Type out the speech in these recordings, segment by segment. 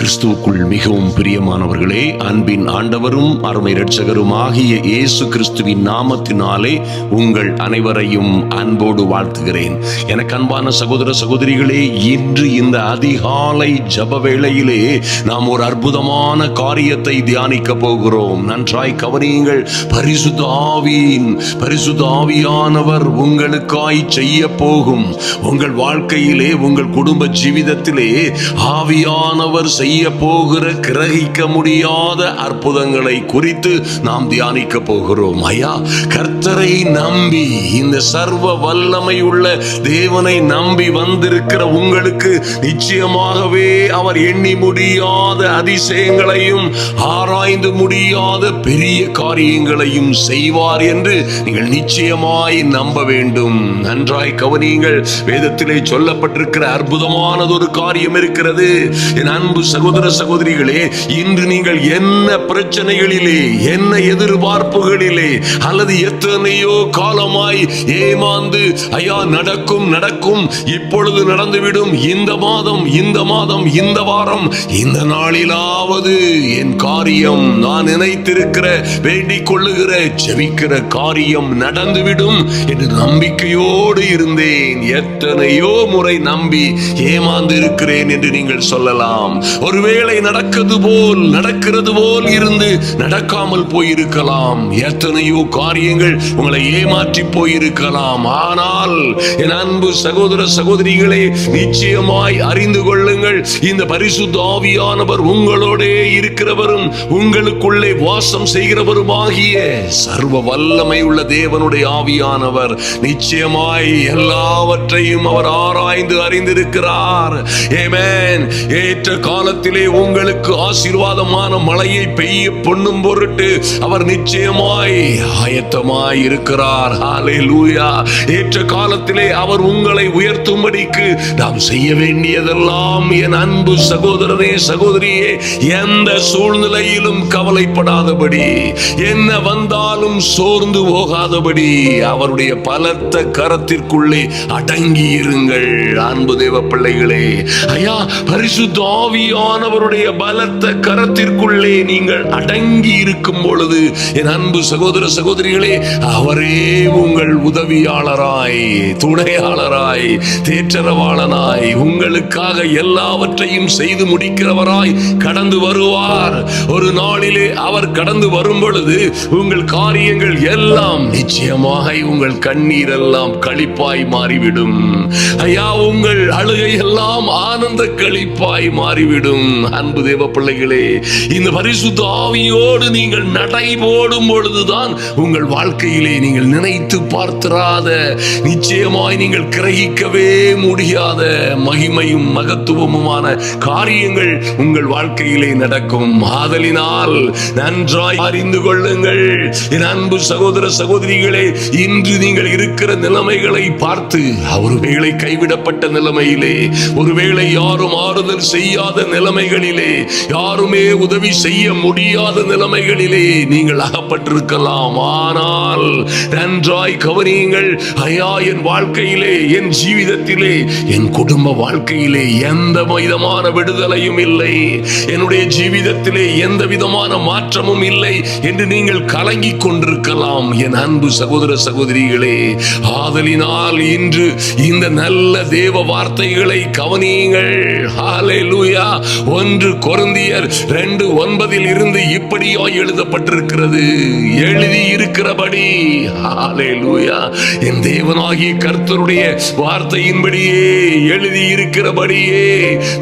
கிறிஸ்துவுக்குள் மிகவும் பிரியமானவர்களே, அன்பின் ஆண்டவரும் அருமை இரட்சகரும் ஆகிய இயேசு கிறிஸ்துவின் நாமத்தினாலே உங்கள் அனைவரையும் அன்போடு வாழ்த்துகிறேன். எனக்கு அன்பான சகோதர சகோதரிகளே, இன்று இந்த அதிகாலை ஜப வேளையிலே நாம் ஒரு அற்புதமான காரியத்தை தியானிக்க போகிறோம். நன்றாய் கவனியுங்கள். பரிசுத்த ஆவியானவர் உங்களுக்காய் செய்ய போகும் உங்கள் வாழ்க்கையிலே, உங்கள் குடும்ப ஜீவிதத்திலே ஆவியானவர் செய்ய போகிற கிரகிக்க முடியாத அற்புதங்களை குறித்து நாம் தியானிக்க போகிறோம். ஐயா, கர்த்தரை நம்பி, இந்த சர்வ வல்லமை உள்ள தேவனை நம்பி வந்திருக்கிற உங்களுக்கு நிச்சயமாகவே அவர் எண்ணி முடியாத அதிசயங்களையும் ஆராய்ந்து முடியாத பெரிய காரியங்களையும் செய்வார் என்று நீங்கள் நிச்சயமாய் நம்ப வேண்டும். நன்றாய் கவனியுங்கள். வேதத்திலே சொல்லப்பட்டிருக்கிற அற்புதமானதொரு காரியம் இருக்கிறது. என் அன்பு சகோதர சகோதரிகளே, இன்று நீங்கள் என்ன பிரச்சனைகளிலே, என்ன எதிர்பார்ப்புகளிலே, அல்லது எத்தனையோ காலமாய் ஏமாந்து ஐயா நடக்கும் இப்பொழுது நடந்துவிடும், இந்த மாதம் இந்த வாரம் இந்த நாளிலாவது என் காரியம், நான் நினைத்திருக்கிற, வேண்டிக் கொள்ளுகிற, ஜெபிக்கிற காரியம் நடந்துவிடும் என்று நம்பிக்கையோடு இருந்தேன். எத்தனையோ முறை நம்பி ஏமாந்து இருக்கிறேன் என்று நீங்கள் சொல்லலாம். ஒருவேளை நடக்கிறது போல் இருந்து நடக்காமல் போயிருக்கலாம். எத்தனையோ காரியங்கள் உங்களை ஏமாற்றி போயிருக்கலாம். ஆனால் என் அன்பு சகோதர சகோதரிகளே, நிச்சயமாய் அறிந்து கொள்ளுங்கள், இந்த பரிசுத்த ஆவியானவர் உங்களோட இருக்கிறவரும் உங்களுக்குள்ளே வாசம் செய்கிறவருமாகிய சர்வ வல்லமை உள்ள தேவனுடைய ஆவியானவர் நிச்சயமாய் எல்லாவற்றையும் அவர் ஆராய்ந்து அறிந்திருக்கிறார். ஆமென். ஏற்ற காலத்திலே உங்களுக்கு ஆசீர்வாதமான மழையை பெய்ய பொண்ணும் பொருட்டு அவர் நிச்சயமாய் ஆயத்தமாய் இருக்கிறார். ஹல்லேலூயா. ஏற்ற காலத்திலே அவர் உங்களை உயர்த்தும்படிக்கு நாம் செய்ய வேண்டியதெல்லாம், என் அன்பு சகோதரனே சகோதரியே, எந்த சூழ்நிலையிலும் கவலைப்படாதபடி, என்ன வந்தாலும் சோர்ந்து போகாதபடி அவருடைய பலத்த கரத்திற்குள்ளே அடங்கி இருங்கள். அன்பு தேவ பிள்ளைகளே, ஐயா, பரிசுத்த ஆவியானவருடைய பலத்த கரத்திற்குள்ளே நீங்கள் அடங்கி இருக்கும் பொழுது, என் அன்பு சகோதர சகோதரிகளே, அவரே உங்கள் உதவியாளராய், துணையாளராய், தேற்றரவாளனாய், உங்களுக்காக எல்லாவற்றையும் செய்து முடிக்கிறவராய் கடந்து வருவார். ஒரு நாளிலே அவர் கடந்து வரும் பொழுது உங்கள் காரியங்கள் எல்லாம் நிச்சயமாக, உங்கள் கண்ணீர் எல்லாம் களிப்பாய் மாறிவிடும். ஐயா, உங்கள் அழுகை எல்லாம் ஆனந்த களிப்பாய் மாறிவிடும். அன்பு தேவ பிள்ளைகளே, இந்த பரிசுத்த ஆவியோடு நீங்கள் நடை போடும் பொழுதுதான் உங்கள் வாழ்க்கையிலே நீங்கள் நினைத்து பார்த்திராத, நிச்சயமாய் நீங்கள் கிரகிக்கவே முடியாத மகிமையும் மகத்துவமுமான காரியங்கள் உங்கள் வாழ்க்கையிலே நடக்கும். ஆதலினால் நன்றாய் அறிந்து கொள்ளுங்கள், என் அன்பு சகோதர சகோதரிகளே, இன்று நீங்கள் இருக்கிற நிலைமைகளை பார்த்து, ஒருவேளை கைவிடப்பட்ட நிலைமையிலே, ஒருவேளை யாரும் ஆறுதல் செய்யாத நிலைமைகளிலே, யாருமே உதவி செய்ய முடியாத நிலைமைகளிலே நீங்கள் அகப்பட்டிருக்கலாம். ஆனால் நன்றாய் கவனியுங்கள். ஐயா, என் வாழ்க்கையிலே, என் ஜீவிதத்திலே, என் குடும்ப வாழ்க்கையிலே எந்த விதமான விடுதலையும் இல்லை, என்னுடைய ஜீவிதத்திலே எந்த விதமான மாற்றமும் இல்லை என்று நீங்கள் கலங்கிக் கொண்டிருக்கலாம். என் அன்பு சகோதர சகோதரிகளே, ஆதலினால் இன்று இந்த நல்ல தேவ வார்த்தைகளை கவனியுங்கள். ஹல்லேலூயா. 1 கொரிந்தியர் 2:9 இருந்து இப்படியாய் எழுதப்பட்டிருக்கிறது. எழுதி இருக்கிறபடி, ஹல்லேலூயா, என் தேவனாகிய கர்த்தருடைய வார்த்தையின்படியே, எழுதி இருக்கிறபடியே,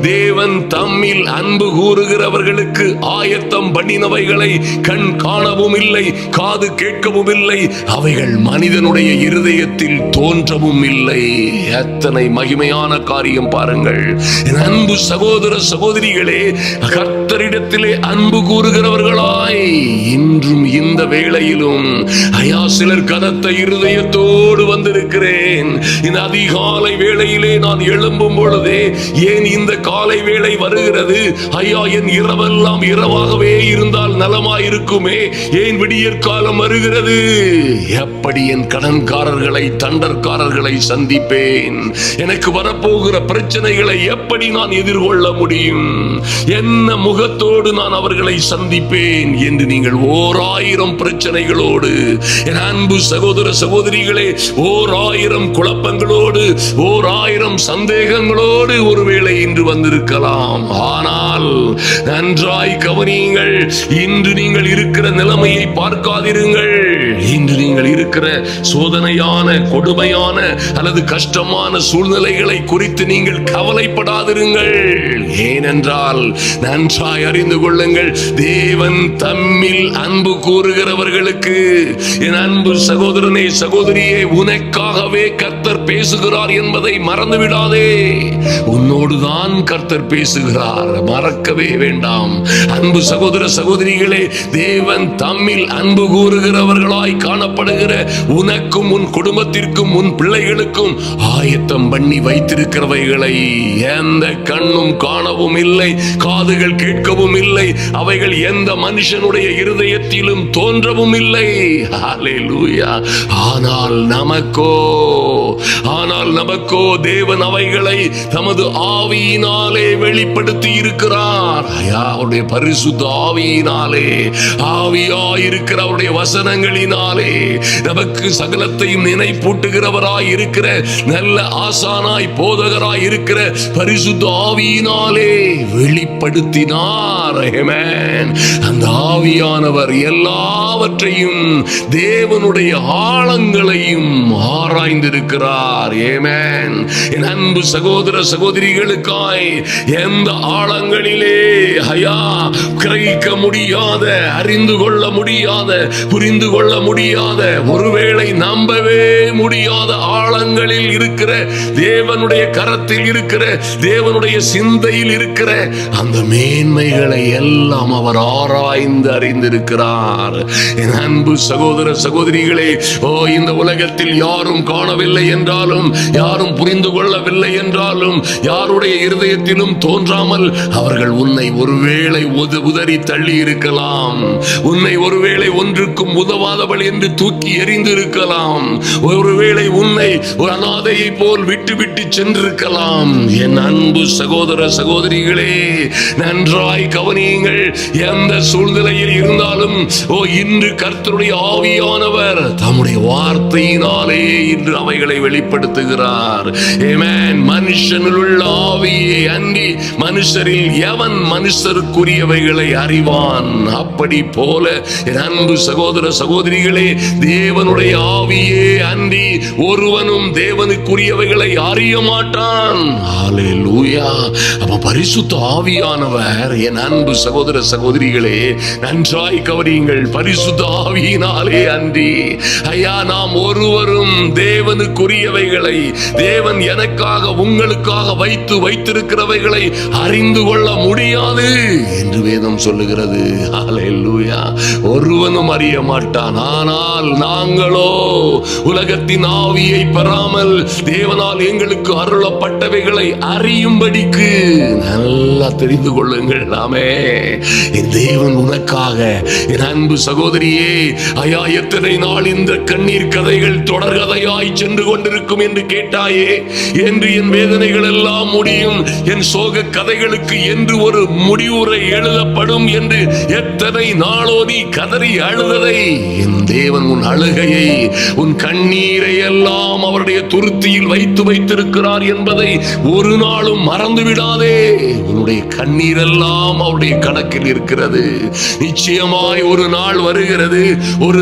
தேவன் தம்மில் அன்பு கூறுகிறவர்களுக்கு ஆயத்தம் பண்ணினவைகளை கண் காணவும் இல்லை, காது கேட்கவும் இல்லை, அவைகள் மனிதனுடைய இருதயத்தில் தோன்றவும் இல்லை. எத்தனை மகிமையான காரியம் பாருங்கள். என் அன்பு சகோதர சகோதரிகளே, கர்த்தரிடத்திலே அன்பு கூறுகிறவர்களாய் இன்றும் இந்த வேளையிலும், ஐயா, சிலர் கனத்த இருதயத்தோடு வந்திருக்கிறேன். இந்த அதிகாலை வேளையிலே நான் எழும்பும் பொழுதே, ஏன் இந்த காலை வேளை வருகிறது? ஐயா, என் இரவெல்லாம் இரவாகவே இருந்தால் நலமாயிருக்குமே, ஏன் விடியற்காலம் வருகிறது? எப்படி என் கடன்காரர்களை, தண்டற்காரர்களை சந்திப்பேன்? எனக்கு வரப்போகிற பிரச்சனைகளை எப்படி நான் எதிர்கொள்ள முடியும்? என்ன முகத்தோடு நான் அவர்களை சந்திப்பேன் என்று நீங்கள் 1000 பிரச்சனைகளோடு, என் அன்பு சகோதர சகோதரிகளே, 1000 குழப்பங்களோடு, 1000 சந்தேகங்களோடு ஒருவேளை இன்று வந்திருக்கலாம். ஆனால் நன்றாய் கவனியுங்கள், இன்று நீங்கள் இருக்கிற நிலைமையை பார்க்காதிருங்கள். இன்று நீங்கள் இருக்கிற சோதனையான, கொடுமையான அல்லது கஷ்டமான சூழ்நிலைகளை குறித்து நீங்கள் கவலைப்படாதிருங்கள். ஏனென்றால் நன்றாய் அறிந்து கொள்ளுங்கள், தேவன் தம்மில் அன்பு கூறுகிறவர்களுக்கு, என் அன்பு சகோதரனே சகோதரியே, உனக்காகவே கர்த்தர் பேசுகிறார் என்பதை மறந்துவிடாதே. உன்னோடுதான் கர்த்தர் பேசுகிறார், மறக்கவே வேண்டாம். அன்பு சகோதர சகோதரிகளே, தேவன் தம்மில் அன்பு கூறுகிறவர்களாய் காணப்படுகிற உனக்கும் உன் குடும்பத்திற்கும் உன் பிள்ளைகளுக்கும் ஆயத்தம் பண்ணி வைத்திருக்கிறவைகளை எந்த கண்ணும் காணவும் இல்லை, காதுகள் கேட்கவும் இல்லை, அவைகள் எந்த மனுஷனுடைய இருதயத்திலும் தோன்றவும் இல்லை. ஹல்லேலூயா. ஆனால் நமக்கோ தேவன் அவைகளை தமது ஆவியினாலே வெளிப்படுத்தி இருக்கிறார். அவருடைய பரிசுத்த ஆவியினாலே, ஆவியாயிருக்கிற அவருடைய வசனங்களினாலே நமக்கு சகலத்தையும் நினைப்பூட்டுகிறவராய் இருக்கிற நல்ல ஆசானாய் போதகராய் இருக்கிற பரிசுத்த ஆவியினாலே வெளிப்படுத்தினார். ஆமென். அந்த ஆவியானவர் எல்லாவற்றையும், தேவனுடைய ஆழங்களையும் ஆராய்ந்திருக்கிறார். ஆமென். என் அன்பு சகோதர சகோதரிகளுக்காய் எந்த ஆழங்களிலே கிரகிக்க முடியாத, அறிந்து கொள்ள முடியாத, புரிந்து கொள்ள முடியாத, ஒருவேளை நம்பவே முடியாத ஆழங்களில் இருக்கிற, தேவனுடைய கரத்தில் இருக்கிற, தேவனுடைய சிந்தையில் இருக்கிற அந்த மேன்மைகளை எல்லாம் அவர் ஆராய்ந்து அறிந்திருக்கிறார். என் அன்பு சகோதர சகோதரிகளே, இந்த உலகத்தில் யாரும் காணவில்லை என்றாலும், யாரும் புரிந்து கொள்ளவில்லை என்றாலும், யாருடைய இருதயத்திலும் தோன்றாமல் அவர்கள் உன்னை ஒருவேளை உதறி தள்ளி இருக்கலாம். உன்னை ஒருவேளை ஒன்றுக்கும் உதவாதவள் என்று தூக்கி எறிந்திருக்கலாம். ஒருவேளை உன்னை ஒரு அநாதையை போல் விட்டு சென்றிருக்கலாம். என் அன்பு சகோதர சகோதரிகளே, நன்றாய் கவனியுங்கள். எந்த சூழ்நிலையில் இருந்தாலும் இன்று கர்த்தருடைய ஆவியானவர் தம்முடைய வார்த்தையினாலே இன்று அவைகளை வெளிப்படுத்துகிறார். ஆமென். மனுஷனில் உள்ள ஆவியை அன்றி மனுஷரில் எவன் மனுஷருக்குரியவைகளை அறிவான்? அப்படி போல என் அன்பு சகோதர சகோதரிகளே, தேவனுடைய ஆவியே அன்றி ஒருவனும் தேவனுக்குரியவைகளை அறிய மாட்டான். ஹல்லேலூயா. அப்ப பரிசுத்த ஆவியானவர், என் அன்பு சகோதர சகோதரிகளே, நன்றாய் கவனியுங்கள், பரிசுத்த ஆவியினாலே அன்றி நாம் ஒருவரும் தேவனுக்குரியவைகளை, தேவன் எனக்காக உங்களுக்காக வைத்திருக்கிறவைகளை அறிந்து கொள்ள முடியாது என்று வேதம் சொல்லுகிறது. ஹல்லேலூயா. ஒருவனும் அறிய மாட்டான். ஆனால் நாங்களோ உலகத்தின் ஆவியை பெறாமல் தேவனால் எங்களுக்கு அருளப்பட்டவைகளை அறியும்படிக்கு நல்லா தெரிந்து கொள்ளுங்கள். நாமே தேவன் உனக்காக, என் அன்பு சகோதரியே, எத்தனை நாள் இந்த கண்ணீர் கதைகள் தொடர்கதையாய் சென்று கொண்டிருக்கும் என்று கேட்டாயே, என்று என் வேதனைகள் எல்லாம் முடியும், என் சோக கதைகளுக்கு என்று ஒரு முடிவுரை எழுதப்படும் என்று எத்தனை நாளோ நீ கதறி அழுததை, என் தேவன் உன் அழுகையை, உன் கண்ணீரை எல்லாம் அவருடைய துருத்தியில் வைத்திருக்கிறார் என்பதை ஒரு நாளும் மறந்து விடாதே. உன்னுடைய கண்ணீர் எல்லாம் அவருடைய கணக்கில் இருக்கிறது. நிச்சயமாய் ஒரு நாள் வருகிறது, ஒரு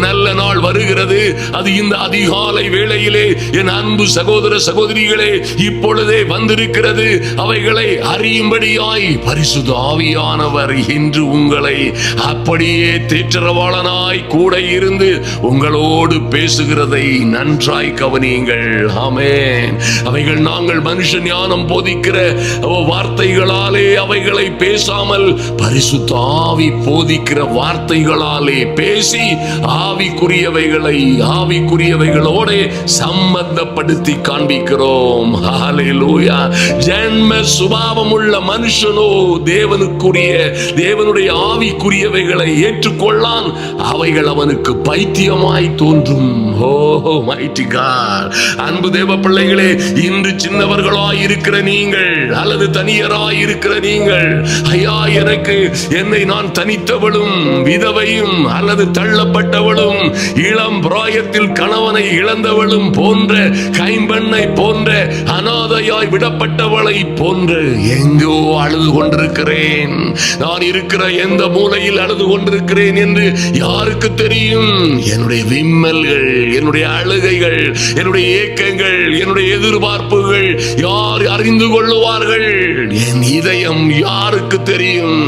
நல்ல நாள் வருகிறது. அது இந்த அதிகாலை வேளையிலே என் அன்பு சகோதர சகோதரிகளே இப்பொழுதே வந்திருக்கிறது. அவைகளை அறியும்படியாய் பரிசுத்த ஆவியானவர் இன்று உங்களை அப்படியே தேற்றரவாளனாய் கூட இருந்து உங்களோடு பேசுகிறதை நன்றாய் கவனியுங்கள். ஆமென். அவைகள் நாங்கள் மனுஷ ஞானம் போதிக்கிற வார்த்தைகளாலே அவைகளை பேசாமல் பரிசுத்த ஆவி போதிக்கிற வார்த்தைகளாலே பேசி ஆவிக்குரியவைகளோட சம்பந்தப்படுத்தி காண்பிக்கிறோம். ஹல்லேலூயா. ஜென்ம சுபாவம் உள்ள மனுஷனோ தேவனுடைய ஆவிக்குரியவைகளை ஏற்றுக்கொள்ளான். அவைகள் அவனுக்கு பைத்தியமாய் தோன்றும். Oh mighty God. அன்பு தேவ பிள்ளைகளே, இன்று சின்னவர்களாய் இருக்கிற நீங்கள் அல்லது தனியராய் இருக்கிற நீங்கள், ஐயா எனக்கு என்னை நான் தனித்தவளும் விதவையும் அல்லது தள்ளப்பட்டவளும் இளம் பிராயத்தில் கணவனை இழந்தவளும் போன்ற கைம்பெண்ணை போன்ற அனாதையாய் விடப்பட்டவளை போன்று எங்கோ அழுது கொண்டிருக்கிறேன். நான் இருக்கிற எந்த மூலையில் அழுது கொண்டிருக்கிறேன் என்று யாருக்கு தெரியும்? என்னுடைய விம்மல்கள், என்னுடைய அழுகைகள், என்னுடைய ஏக்கங்கள், என்னுடைய எதிர்பார்ப்புகள் யார் அறிந்து கொள்ளுவார்கள்? என் இதயம் யாருக்கு தெரியும்?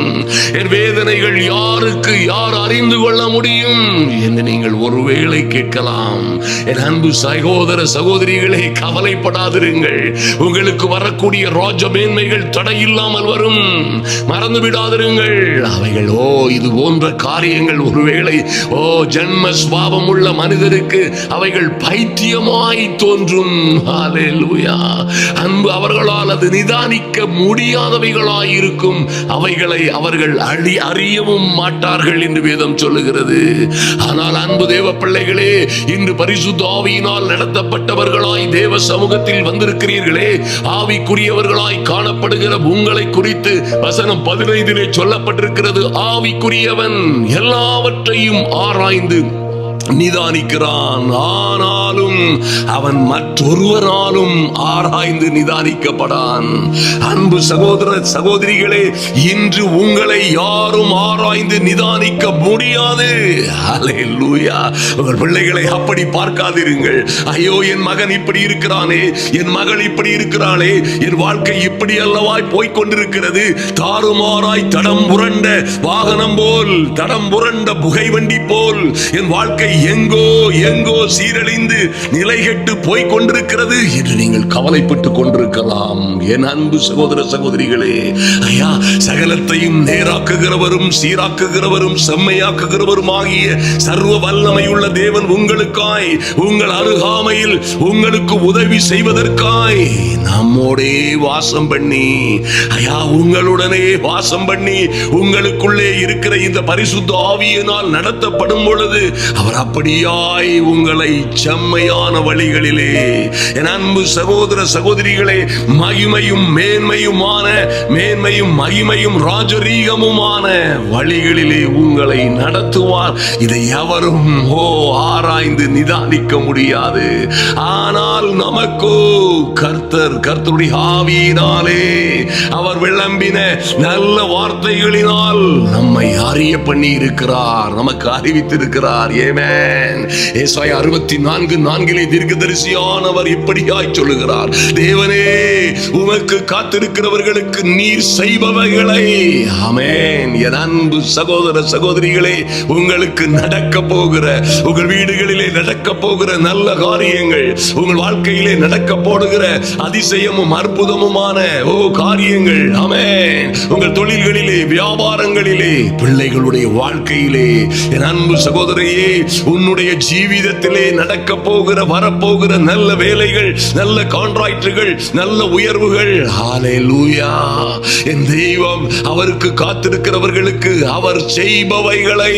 என் வேதனைகள் யாருக்கு யார் அறிந்து கொள்ள முடியும் என்று நீங்கள் ஒருவேளை கேட்கலாம். என் அன்பு சகோதர சகோதரிகளே, கவலைப்படாதிருங்கள். உங்களுக்கு வரக்கூடிய ராஜ மேன்மைகள் தடையில்லாமல் வரும். மறந்து விடாதிருங்கள். அவைகள் இது போன்ற காரியங்கள் ஒருவேளை ஜென்ம சுபாவம் உள்ள மனிதருக்கு அவைகள் பைத்தியமாய் தோன்றும். ஹல்லேலூயா. அன்பு அவர்களால் அது நிதானிக்க முடியாதவைகளாய் இருக்கும். அவைகளை அவர்கள் அறியவும் மாட்டார்கள் என்று வேதம் சொல்லுகிறது. ஆனால் அன்பு தேவ பிள்ளைகளே, இன்று பரிசுத்த ஆவியினால் நடத்தப்பட்டவர்களாய் தேவ சமூகத்தில் வந்திருக்கிறீர்களே, ஆவிக்குரியவர்களாய் காணப்படுகிற உங்களை குறித்து வசனம் 15 சொல்லப்பட்டிருக்கிறது. ஆவிக்குரியவன் எல்லாவற்றையும் ஆராய்ந்து நிதானிக்கிறான், ஆனாலும் அவன் மற்றொருவராலும் ஆராய்ந்து நிதானிக்கப்படான். அன்பு சகோதர சகோதரிகளே, இன்று உங்களை யாரும் ஆராய்ந்து நிதானிக்க முடியாது. ஹல்லேலூயா. உங்கள் பிள்ளைகளை அப்படி பார்க்காதிருங்கள். ஐயோ, என் மகன் இப்படி இருக்கிறானே, என் மகள் இப்படி இருக்கிறாளே, என் வாழ்க்கை இப்படி அல்லவாய் போய்கொண்டிருக்கிறது. தாறுமாறாய் தடம் புரண்ட வாகனம் போல், தடம் புரண்ட புகைவண்டி போல் என் வாழ்க்கை எங்கோ எங்கோ சீரழிந்து நிலைகெட்டு போய் கொண்டிருக்கிறது என்று நீங்கள் கவலைப்பட்டுக் கொண்டிருக்கலாம். என் அன்பு சகோதர சகோதரிகளே, ஐயா, சகலத்தையும் நேராக்குகிறவரும் சீராக்குகிறவரும் செம்மையாக்குகிறவரும் ஆகிய சர்வ வல்லமையுள்ள தேவன் உங்களுக்காய், உங்கள் அருகாமையில் உங்களுக்கு உதவி செய்வதற்காய் நம்மோடே வாசம் பண்ணி, ஐயா, உங்களுடனே வாசம் பண்ணி உங்களுக்குள்ளே இருக்கிற இந்த பரிசுத்த ஆவியினால் நடத்தப்படும் பொழுது அவர் அப்படியாய் உங்களை செம்மையான வழிகளிலே, என் அன்பு சகோதர சகோதரிகளே, மகிமையும் மேன்மையுமான, மேன்மையும் மகிமையும் ராஜரீகமுமான வழிகளிலே உங்களை நடத்துவார். இதை எவரும் ஆராய்ந்து நிதானிக்க முடியாது. ஆனால் நமக்கோ கர்த்தருடைய ஆவியினாலே அவர் விளம்பின நல்ல வார்த்தைகளினால் நம்மை அறிய பண்ணி இருக்கிறார், நமக்கு அறிவித்திருக்கிறார். ஏசாயா 64:4 தீர்க்கதரிசியானவர் இப்படியாய் சொல்லுகிறார், தேவனே, உமக்கு காத்திருக்கிறவர்களுக்கு நீர் செய்பவைகளை. ஆமென். என் அன்பு சகோதர சகோதரிகளே, உங்களுக்கு நடக்க போகிற, உங்கள் வீடுகளிலே நடக்க போகிற நல்ல காரியங்கள், உங்கள் வாழ்க்கையிலே நடக்க போடுகிற அதிசயமும் அற்புதமுமான காரியங்கள், ஆமென், உங்கள் தொழில்களிலே, வியாபாரங்களிலே, பிள்ளைகளுடைய வாழ்க்கையிலே, என் அன்பு சகோதரியே, உன்னுடைய ஜீவிதத்திலே நடக்க போகிற, வரப்போகிற நல்ல வேலைகள், நல்ல கான்ட்ராக்டுகள், நல்ல உயர்வுகள். ஹல்லேலூயா. என் தெய்வம் அவருக்கு காத்திருக்கிறவர்களுக்கு அவர் செய்பவைகளை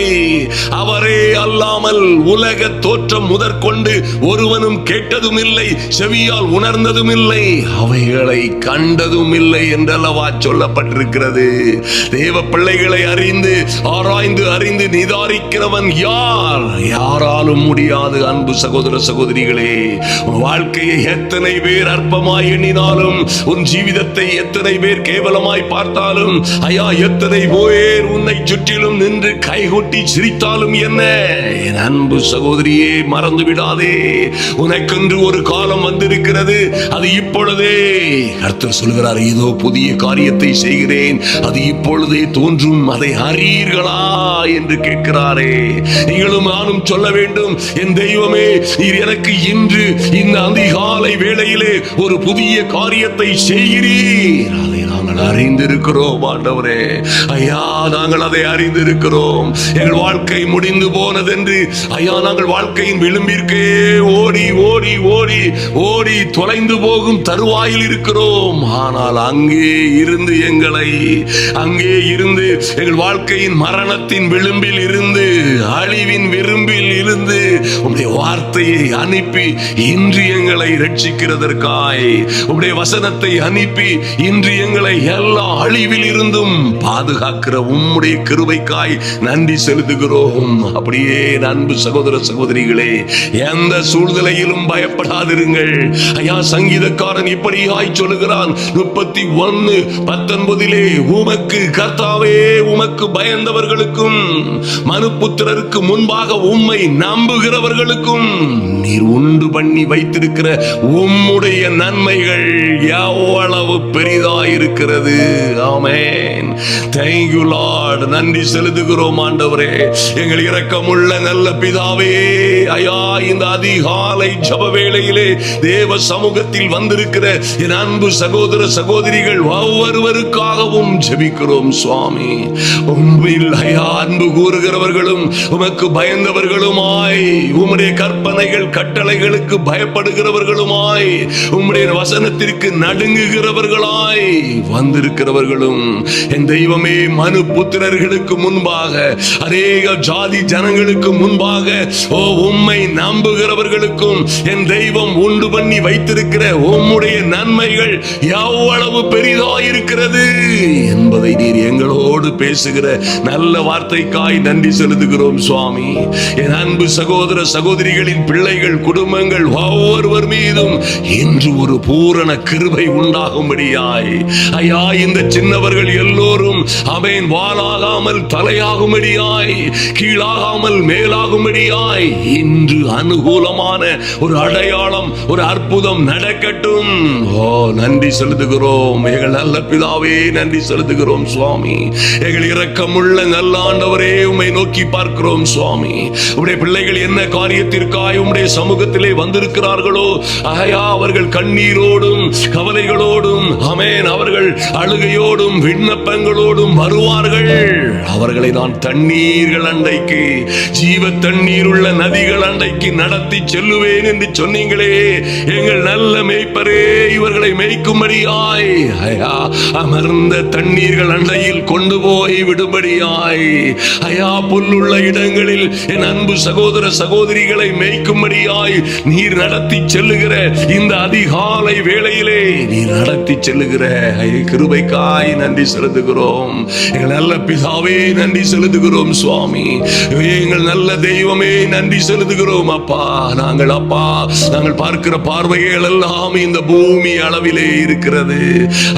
அவரே அல்லாமல் உலக தோற்றம் முதற்கொண்டு ஒருவனும் கேட்டதும் இல்லை, செவியால் உணர்ந்ததும் இல்லை, அவைகளை கண்டதும் இல்லை என்றல்லவா சொல்லப்பட்டிருக்கிறது. தேவ பிள்ளைகளை அறிந்து ஆராய்ந்து அறிந்து நிதானிக்கிறவன் யார்? யாராலும் முடியாது. அன்பு சகோதர சகோதரிகளே, உன் வாழ்க்கையை எத்தனை பேர் அற்பமாய் எண்ணினாலும், உன் ஜீவிதத்தை எத்தனை பேர் கேவலமாய் பார்த்தாலும், ஐயா, எத்தனை பேர் உன்னை சுற்றிலும் நின்று கைகொட்டி சிரித்தாலும் என்ன, என் அன்பு சகோதரியே, மறந்து விடாதே. உனக்கென்று ஒரு காலம் வந்திருக்கிறது. அது இப்பொழுதே கர்த்தர் சொல்கிறார், இதோ புதிய காரியத்தை செய்கிறேன், அது இப்பொழுதே தோன்றும், அதை அறியீர்களா என்று கேட்கிறாரே. நீங்களும் நானும் சொல்ல வேண்டும், என் தெய்வமே, நீர் எனக்கு இன்று இந்த அதிகாலை வேளையிலே ஒரு புதிய காரியத்தை செய்கிறீர், அதை நான் நாங்கள் அறிந்திருக்கிறோம் ஆண்டவரே. ஐயா, நாங்கள் அதை அறிந்திருக்கிறோம். எங்கள் வாழ்க்கை முடிந்து போனதென்று ஐயா நாங்கள் வாழ்க்கையின் விளிம்பிற்கே ஓடி ஓடி ஓடி ஓடி தொலைந்து போகும் தருவாயில் இருக்கிறோம். ஆனால் அங்கே இருந்து எங்கள் வாழ்க்கையின் மரணத்தின் விளிம்பில் இருந்து, அழிவின் விளிம்பில் இருந்து உம்முடைய வார்த்தையை அனுப்பி இன்று எங்களை ரட்சிக்கிறதற்காய், உம்முடைய வசனத்தை அனுப்பி இன்று எங்களை எல்லா அழிவில் இருந்தும் பாதுகாக்கிற உம்முடைய கிருபைக்காய் நன்றி செலுத்துகிறோம். அப்படியே அன்பு சகோதர சகோதரிகளே, எந்த சூழ்நிலையிலும் பயப்படாதிருங்கள். ஐயா, சங்கீதக்காரன் இப்படியாய் சொல்லுகிறான் 31:19, உமக்கு கர்த்தாவே, உமக்கு பயந்தவர்களுக்கும் மனுபுத்திரருக்கு முன்பாக உம்மை நம்புகிறவர்களுக்கும் நீர் உண்டு பண்ணி வைத்திருக்கிற உம்முடைய நன்மைகள் எவ்வளவு பெரிதாயிருக்கிறது. ஆமென். Thank you Lord. நன்றி செலுத்துகிறோம் ஆண்டவரே. எங்கள் இரக்கமுள்ள நல்ல பிதாவே, ஐயா, இந்த அதிகாலை ஜெப வேளையிலே தேவ சமூகத்தில் வந்திருக்கிற என் அன்பு சகோதர சகோதரிகள் ஒவ்வொருவருக்காகவும் ஜெபிக்கிறோம் சுவாமி. உம்மில் ஐயா அன்பு கூறுகிறவர்களும் உமக்கு பயந்தவர்களுமாய், உம்முடைய கற்பனைகள் கட்டளைகளுக்கு பயப்படுகிறவர்களுமாய், உம்முடைய வசனத்திற்கு நடுங்குகிறவர்களாய் வந்திருக்கிறவர்களும், என் தெய்வமே, மனு புத்திரர்களுக்கு முன்பாக, அநேக ஜாதி ஜனங்களுக்கு முன்பாக உம்மை நம்புகிறவர்களுக்கும் என் தெய்வம் உண்டு பண்ணி வைத்திருக்கிற உம்முடைய நன்மைகள் எவ்வளவு பெரிதாயிருக்கிறது என்பதை நீர் எங்களோடு பேசுகிற நல்ல வார்த்தைக்காய் நன்றி செலுத்துகிறோம் சுவாமி. என் அன்பு சகோதர சகோதரிகளின் பிள்ளைகள், குடும்பங்கள் ஒவ்வொருவர் மீதும் இன்று ஒரு பூரண கிருபை உண்டாகும்படியாய், ஐயா, இந்த சின்னவர்கள் எல்லோரும் அவன் வாளாகாமல் தலையாகும்படியாய், கீழாகாமல் மேலாகும்படியாய் இன்று அனுகூலமான ஒரு அடையாளம், ஒரு அற்புதம் நடக்கட்டும். நன்றி செலுத்துகிறோம் எங்கள் நல்ல பிதாவே, நன்றி செலுத்துகிறோம் சுவாமி. எங்கள் இரக்கமுள்ள நல்ல ஆண்டவரே, உம்மை நோக்கி பார்க்கிறோம் சுவாமி. உம்முடைய பிள்ளைகள் என்ன காரியத்திற்காய் உம்முடைய சமூகத்திலே வந்திருக்கிறார்களோ, ஐயா, அவர்கள் கண்ணீரோடும் கவலைகளோடும், ஆமென், அவர்கள் அழுகையோடும் விண்ணப்பங்களோடும் வருவார்கள். அவர்களை நான் தண்ணீர்கள் அண்டைக்கு, ஜீவ தண்ணீர் உள்ள நதிகள் அண்டைக்கு நடத்தி செல்லுவேன் என்று சொன்னீங்களே. எங்கள் நல்ல மேய்ப்பரே, இவர்களை மேய்க்கும்படியாய், ஐயா, அமர்ந்த தண்ணீர்கள் அண்டையில் கொண்டு போய் விடும்படியாய், ஐயா, புல்லுள்ள இடங்களில் என் அன்பு சகோதர சகோதரிகளை மேய்க்கும்படியாய் நீர் நடத்தி செல்லுகிற இந்த அதிகாலை வேளையிலே நீர் நடத்தி செல்லுகிற கிருபைக்காய் நன்றி செலுத்துகிறோம். எங்கள் நல்ல பிதாவே, நன்றி செலுத்துகிறோம் சுவாமி. எங்கள் நல்ல தெய்வமே, நன்றி செலுத்துகிறோம் அப்பா. நாங்கள் பார்க்கிற பார்வைகள் எல்லாம் இந்த பூமி அளவிலே இருக்கிறது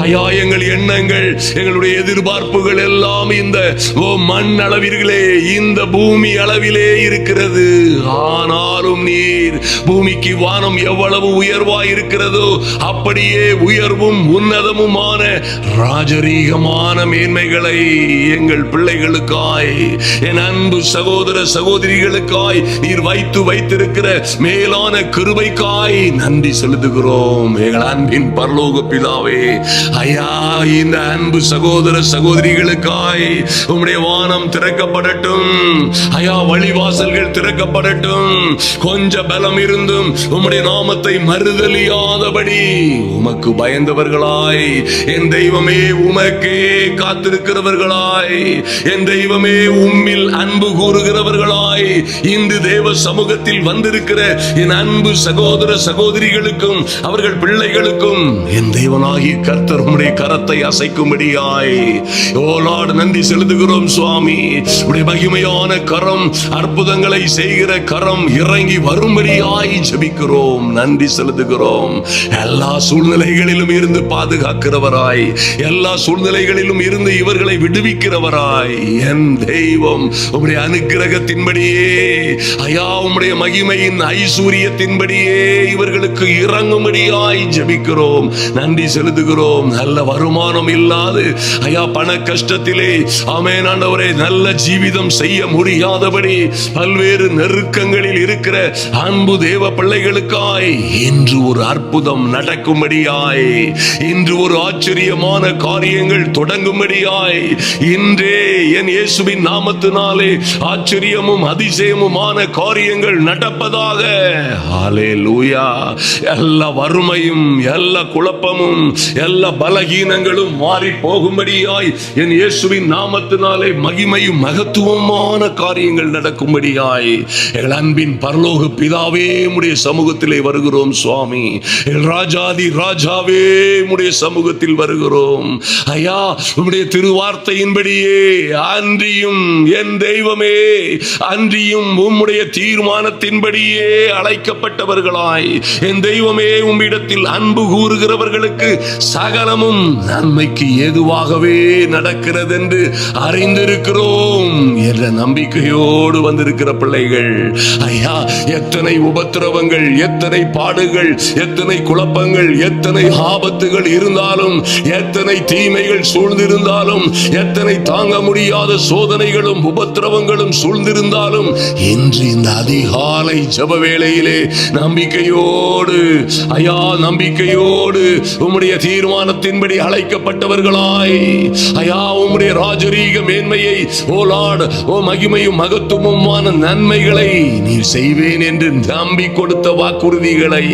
ஐயா. எங்கள் எண்ணங்கள், எங்களுடைய எதிர்பார்ப்புகள் எல்லாம் இந்த மண் அளவிலே, இந்த பூமி அளவிலே இருக்கிறது. ஆனாலும் நீர் பூமிக்கு வானம் எவ்வளவு உயர்வாய் இருக்கிறதோ அப்படியே உயர்வும் உன்னதமுமான ராஜரீகமான மேன்மைகளை எங்கள் பிள்ளைகளுக்காய், என் அன்பு சகோதர சகோதரிகளுக்காய் நீர் வைத்திருக்கிற மேலான கிருபைக்காய் நன்றி செலுத்துகிறோம். எங்கள் அன்பின் பரலோக பிதாவே, ஐயா, இந்த அன்பு சகோதர சகோதரிகளுக்காய் உம்முடைய வானம் திறக்கப்படட்டும் ஐயா, வழிவாசல்கள் திறக்கப்படட்டும். கொஞ்ச பலம் இருந்தும் உம்முடைய நாமத்தை மறுதலியாதபடி உமக்கு பயந்தவர்களாய், என் தெய்வமே, உமக்கே காத்திருக்கிறவர்களாய், என் தெய்வமே, உம்மில் அன்பு கூறுகிறவர்களாய் இந்து தேவ சமூகத்தில் வந்திருக்கிற என் அன்பு சகோதர சகோதரிகளுக்கும் அவர்கள் பிள்ளைகளுக்கும் என் தேவனாகிய கர்த்தர் உம்முடைய கரத்தை அசைக்கும்படியாய் நன்றி செலுத்துகிறோம் சுவாமி. உடைய மகிமையான கரம், அற்புதங்களை செய்கிற கரம் இறங்கி வரும்படியாய் ஜெபிக்கிறோம். நன்றி செலுத்துகிறோம். எல்லா சூழ்நிலைகளிலும் இருந்து பாதுகாக்கிறவராய், எல்லா சூழ்நிலைகளிலும் இருந்து இவர்களை விடுவிக்கிறவராய், என் தெய்வம், உம்முடைய அனுக்கிரகத்தின்படியே ஐயா, உம்முடைய மகிமையின் ஐஸ்வரியத்தின்படியே இவர்களுக்கு இறங்கும்படியாய் ஜெபிக்கிறோம். நன்றி செலுத்துகிறோம். நல்ல வருமானம் இல்லாது ஐயா, பண கஷ்டத்தில் உலகத்திலே ஆமென் ஆண்டவரே நல்ல ஜீவிதம் செய்ய முடியாதபடி பல்வேறு நெருக்கங்களில் இருக்கிற அன்பு தேவ பிள்ளைகளுக்காய் இன்று ஒரு அற்புதம் நடக்கும்படியாய், இன்று ஒரு ஆச்சரியமான காரியங்கள் தொடங்கும்படியாய், இன்றே என் இயேசுவின் நாமத்தினாலே ஆச்சரியமும் அதிசயமுமான காரியங்கள் நடப்பதாக. ஹல்லேலூயா. எல்லா வறுமையும் எல்லா குழப்பமும் எல்லா பலகீனங்களும் மாறி போகும்படியாய் என் இயேசுவின் நாமத்தினாலே மகிமையும் மகத்துவமான காரியங்கள் நடக்கும்படியாய் எங்கள் அன்பின் பரலோக பிதாவே உம்முடைய சமூகத்திலே வருகிறோம் சுவாமி. எங்கள் ராஜாதி ராஜாவே உம்முடைய சமூகத்தில் வருகிறோம் ஐயா. உம்முடைய திருவார்த்தையின்படியே அன்றியும் என் தெய்வமே, அன்றியும் உம்முடைய தீர்மானத்தின்படியே அழைக்கப்பட்டவர்களாய் என் தெய்வமே உம்மிடத்தில் அன்பு கூறுகிறவர்களுக்கு சகலமும் நன்மைக்கு ஏதுவாகவே நடக்கிறது என்று அறிந்திருக்கிறோம் என்ற நம்பிக்கையோடு வந்திருக்கிற பிள்ளைகள் ஐயா, எத்தனை உபத்திரவங்கள், எத்தனை பாடுகள், எத்தனை குழப்பங்கள், எத்தனை ஆபத்துகள் இருந்தாலும், எத்தனை தீமைகள் சூழ்ந்திருந்தாலும், எத்தனை தாங்க முடியாத சோதனைகளும் உபத்திரவங்களும் சூழ்ந்திருந்தாலும், இன்று இந்த அதிகாலை ஜெப வேளையிலே நம்பிக்கையோடு ஐயா, நம்பிக்கையோடு உம்முடைய தீர்மானத்தின்படி அழைக்கப்பட்டவர்களாய் ஐயா, உம்முடைய ராஜரீக மேன்மையை ஓ லார்ட், ஓ மகிமையும் மகத்துவமான நன்மைகளை நீர் செய்வேன் என்று நம்பி கொடுத்த வாக்குறுதிகளை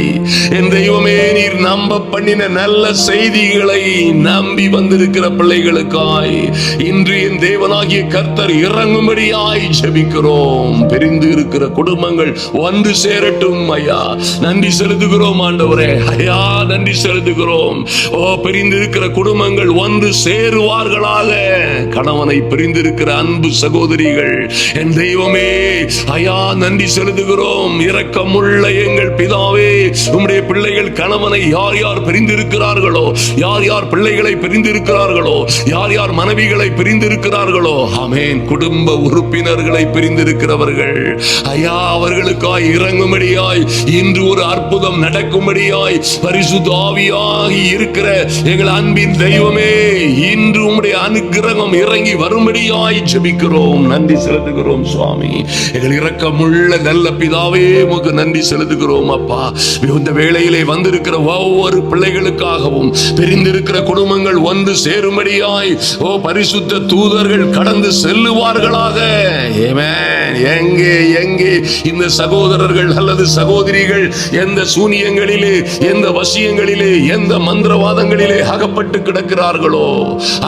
என் தெய்வமே நீர் நம்ப பண்ணின நல்ல செய்திகளை நம்பி வந்திருக்கிற பிள்ளைகளுக்காய் இன்று என் தேவனாகிய கர்த்தர் இறங்கும்படியாய் ஜெபிக்கிறோம். பிரிந்து இருக்கிற குடும்பங்கள் வந்து சேரட்டும் ஐயா. நன்றி செலுத்துகிறோம் ஆண்டவரே ஐயா, நன்றி செலுத்துகிறோம். ஓ, பிரிந்திருக்கிற குடும்பங்கள் வந்து சேருவார்களாக. கணவனை பிரிந்திருக்கிற அன்பு சகோதரிகள் என் தெய்வமே ஐயா, நன்றி செலுத்துகிறோம். இரக்கமுள்ள எங்கள் பிதாவே, உம்முடைய பிள்ளைகள் கணவனை யார் யார் பிரிந்திருக்கிறார்களோ, யார் யார் பிள்ளைகளை பிரிந்திருக்கிறார்களோ, யார் யார் மனைவிகளை பிரிந்திருக்கிறார்களோ, ஆமென், குடும்ப உறுப்பினர்களை பிரிந்திருக்கிறவர்கள் ஐயா, அவர்களுக்காய் இறங்கும்படியாய் இன்று ஒரு அற்புதம் நடக்கும்படியாய் பரிசுத்த ஆவியாகி இருக்கிற எங்கள் அன்பின் தெய்வமே, இன்று உம்முடைய அனுக்கிரகம் இறங்கி வரும்படியாய் ஜெபிக்கிறோம். நன்றி செலுத்துகிறோம் சுவாமி. எங்கள் இரக்கமுள்ள நல்ல பிதாவே உமக்கு நன்றி செலுத்துகிறோம் அப்பா. இந்த வேளையிலே வந்திருக்கிற ஒவ்வொரு பிள்ளைகளுக்காகவும் பிரிந்திருக்கிற குடும்பங்கள் வந்து சேரும்படியாய் ஓ பரிசுத்த தூதர்கள் கடந்து செல்லுவார்களாக. ஆமென். எங்கே எங்கே இந்த சகோதரர்கள் அல்லது சகோதரிகள் எந்த சூனியங்களிலே, எந்த வசியங்களிலே, எந்த மந்திரவாதங்களிலே அகப்பட்டு கிடக்கிறார்களோ